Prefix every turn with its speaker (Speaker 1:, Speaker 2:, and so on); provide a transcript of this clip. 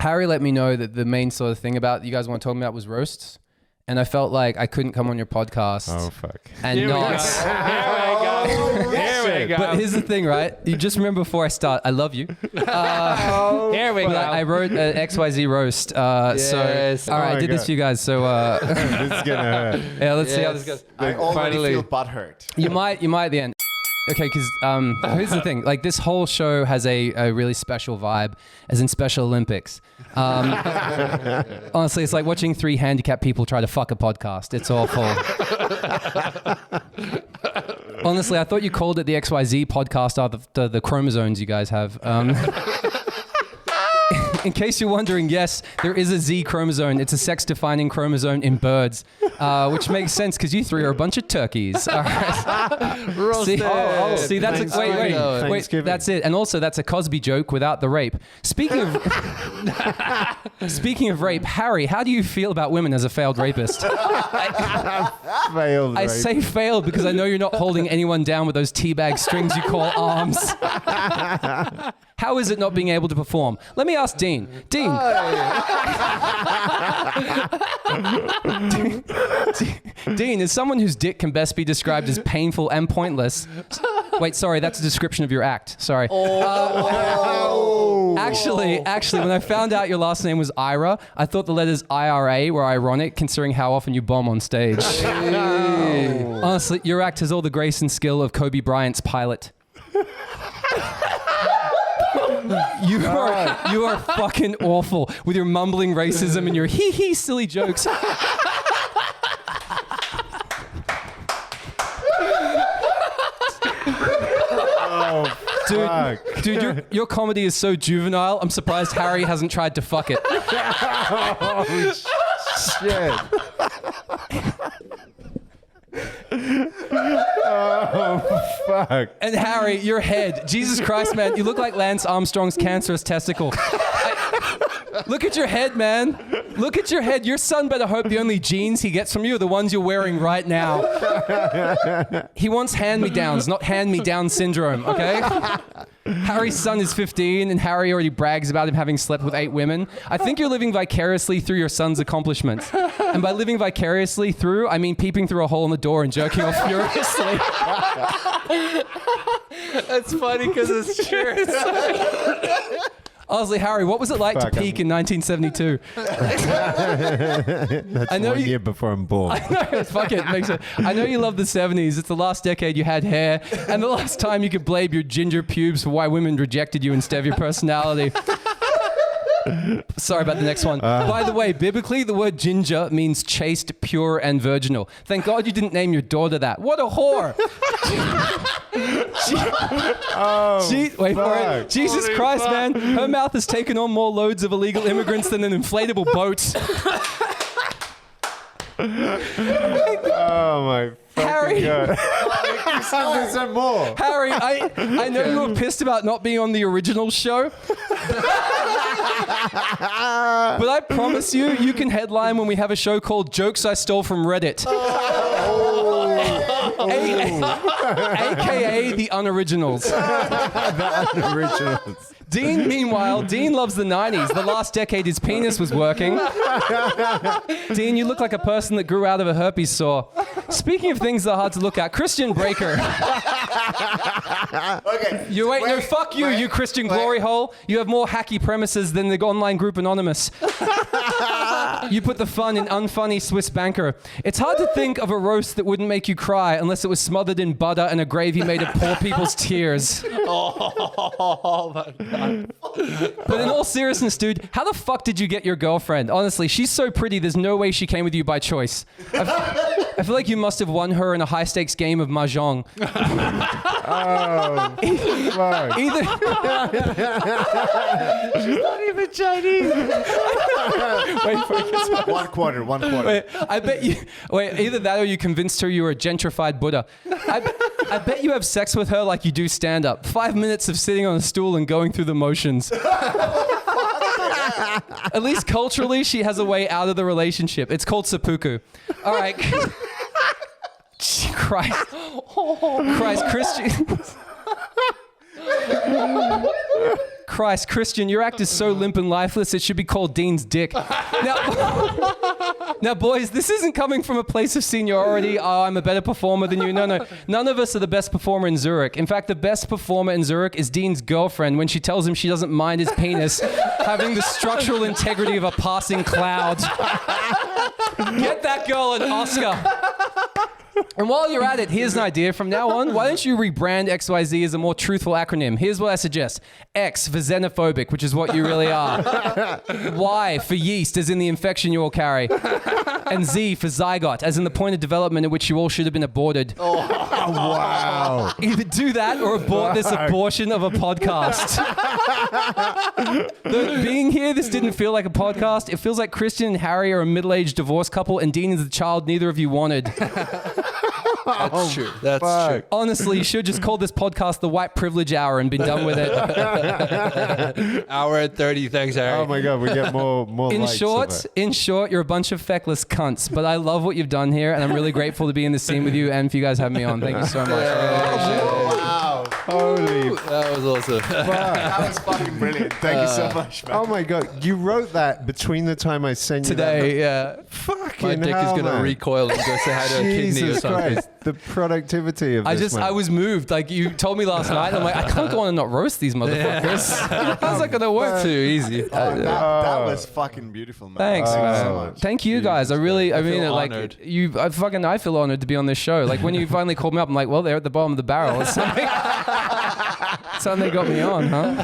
Speaker 1: Harry let me know that the main sort of thing about you guys want to talk about was roasts. And I felt like I couldn't come on your podcast.
Speaker 2: Oh, fuck.
Speaker 1: And
Speaker 3: Here
Speaker 1: not.
Speaker 3: we go. Here we go.
Speaker 1: But here's the thing, right? You just remember before I start, I love you.
Speaker 3: Here we go.
Speaker 1: I wrote an XYZ roast.
Speaker 3: Yes.
Speaker 1: So, all right,
Speaker 2: Oh
Speaker 1: I
Speaker 2: my
Speaker 1: did this
Speaker 2: God.
Speaker 1: for you guys. So,
Speaker 2: this is gonna hurt.
Speaker 1: yeah, let's see how this goes.
Speaker 4: I already
Speaker 3: Finally.
Speaker 4: feel butthurt.
Speaker 1: You might at the end. Okay, because here's the thing. Like, this whole show has a really special vibe, as in Special Olympics. Honestly, it's like watching 3 handicapped people try to fuck a podcast. It's awful. Honestly, I thought you called it the XYZ Podcast after the chromosomes you guys have. In case you're wondering, yes, there is a Z chromosome. It's a sex-defining chromosome in birds, which makes sense because you 3 are a bunch of turkeys. All right. See, that's a wait.
Speaker 2: Thanksgiving.
Speaker 1: That's it. And also, that's a Cosby joke without the rape. Speaking of rape, Harry, how do you feel about women as a failed rapist?
Speaker 2: Failed.
Speaker 1: I
Speaker 2: Right?
Speaker 1: say failed because I know you're not holding anyone down with those teabag strings you call arms. How is it not being able to perform? Let me ask Dean. Dean. Dean, as someone whose dick can best be described as painful and pointless. Wait, sorry, that's a description of your act. Sorry. Actually, when I found out your last name was Ira, I thought the letters IRA were ironic considering how often you bomb on stage. Honestly, your act has all the grace and skill of Kobe Bryant's pilot. You are fucking awful with your mumbling racism and your hee silly jokes. Dude, your comedy is so juvenile. I'm surprised Harry hasn't tried to fuck it.
Speaker 2: Oh, shit. Oh, fuck.
Speaker 1: And Harry, your head. Jesus Christ, man. You look like Lance Armstrong's cancerous testicle. Look at your head, man. Look at your head. Your son better hope the only jeans he gets from you are the ones you're wearing right now. He wants hand-me-downs, not hand-me-down syndrome, okay? Harry's son is 15, and Harry already brags about him having slept with 8 women. I think you're living vicariously through your son's accomplishments. And by living vicariously through, I mean peeping through a hole in the door and jerking off furiously.
Speaker 3: That's funny because it's true.
Speaker 1: Honestly, Harry, what was it like to peak in 1972?
Speaker 2: That's
Speaker 1: I know
Speaker 2: 1
Speaker 1: you-
Speaker 2: year before I'm born.
Speaker 1: Fuck it. Makes it. I know you love the 70s. It's the last decade you had hair, and the last time you could blame your ginger pubes for why women rejected you instead of your personality. Sorry about the next one. By the way, biblically, the word ginger means chaste, pure, and virginal. Thank God you didn't name your daughter that. What a whore! Wait for it. Jesus Christ, man. Her mouth has taken on more loads of illegal immigrants than an inflatable boat.
Speaker 2: Oh, my fucking
Speaker 1: Harry.
Speaker 2: God. There's some more.
Speaker 1: Harry, I know you were pissed about not being on the original show. But I promise you can headline when we have a show called Jokes I Stole from Reddit. AKA the unoriginals.
Speaker 2: The originals.
Speaker 1: Dean, meanwhile, Dean loves the 90s. The last decade his penis was working. Dean, you look like a person that grew out of a herpes sore. Speaking of things that are hard to look at, Christian Breaker.
Speaker 4: Okay.
Speaker 1: No, fuck you, you Christian glory hole. You have more hacky premises than the online group Anonymous. You put the fun in unfunny Swiss banker. It's hard to think of a roast that wouldn't make you cry unless it was smothered in butter and a gravy made of poor people's tears.
Speaker 3: Oh my God.
Speaker 1: But in all seriousness, dude, how the fuck did you get your girlfriend? Honestly, she's so pretty, there's no way she came with you by choice. I feel like you must have won her in a high-stakes game of mahjong.
Speaker 2: Oh, fuck.
Speaker 1: Either...
Speaker 3: She's not even Chinese.
Speaker 1: Wait for it.
Speaker 4: One quarter.
Speaker 1: Wait, I bet you... Wait, either that or you convinced her you were a gentrified Buddha. I bet you have sex with her like you do stand-up. 5 minutes of sitting on a stool and going through the motions. At least culturally, she has a way out of the relationship. It's called seppuku. All right. Christ. Christ, Christian, your act is so limp and lifeless, it should be called Dean's Dick. Now, boys, this isn't coming from a place of seniority. Oh, I'm a better performer than you. No. None of us are the best performer in Zurich. In fact, the best performer in Zurich is Dean's girlfriend when she tells him she doesn't mind his penis having the structural integrity of a passing cloud. Get that girl an Oscar. And while you're at it, here's an idea. From now on, why don't you rebrand XYZ as a more truthful acronym? Here's what I suggest. X for xenophobic, which is what you really are. Y for yeast, as in the infection you all carry. And Z for zygote, as in the point of development at which you all should have been aborted.
Speaker 2: Oh, wow.
Speaker 1: Either do that or abort this abortion of a podcast. Being here, this didn't feel like a podcast. It feels like Christian and Harry are a middle-aged divorced couple and Dean is the child neither of you wanted.
Speaker 3: That's true. That's true.
Speaker 1: Honestly, you should just call this podcast the White Privilege Hour and been done with it.
Speaker 3: Hour and 30. Thanks, Harry.
Speaker 2: Oh my God, we get more
Speaker 1: In
Speaker 2: likes of it.
Speaker 1: short, you're a bunch of feckless cunts, but I love what you've done here and I'm really grateful to be in the scene with you and for you guys having me on. Thank you so much. I really appreciate it.
Speaker 2: Wow. Holy
Speaker 3: That was awesome.
Speaker 2: fuck.
Speaker 4: That was fucking brilliant. Thank you so much, man.
Speaker 2: Oh my God, you wrote that between the time I sent you
Speaker 1: Today, yeah.
Speaker 2: that. Fucking
Speaker 3: My dick
Speaker 2: hell,
Speaker 3: is going to
Speaker 2: man.
Speaker 3: recoil and go say hi to a kidney or
Speaker 2: Jesus
Speaker 3: something.
Speaker 2: Christ, the productivity of
Speaker 1: I
Speaker 2: this man.
Speaker 1: was moved. Like you told me last night, I'm like, I can't go on and not roast these motherfuckers. How's that gonna work?
Speaker 3: Too easy.
Speaker 4: That was fucking beautiful, man.
Speaker 1: Thanks,
Speaker 2: so
Speaker 1: man.
Speaker 2: much.
Speaker 1: Thank you guys. I mean
Speaker 3: feel
Speaker 1: it.
Speaker 3: honored.
Speaker 1: Like I feel honored to be on this show. Like when you finally called me up, I'm like, well, they're at the bottom of the barrel. It's something they got me on, huh?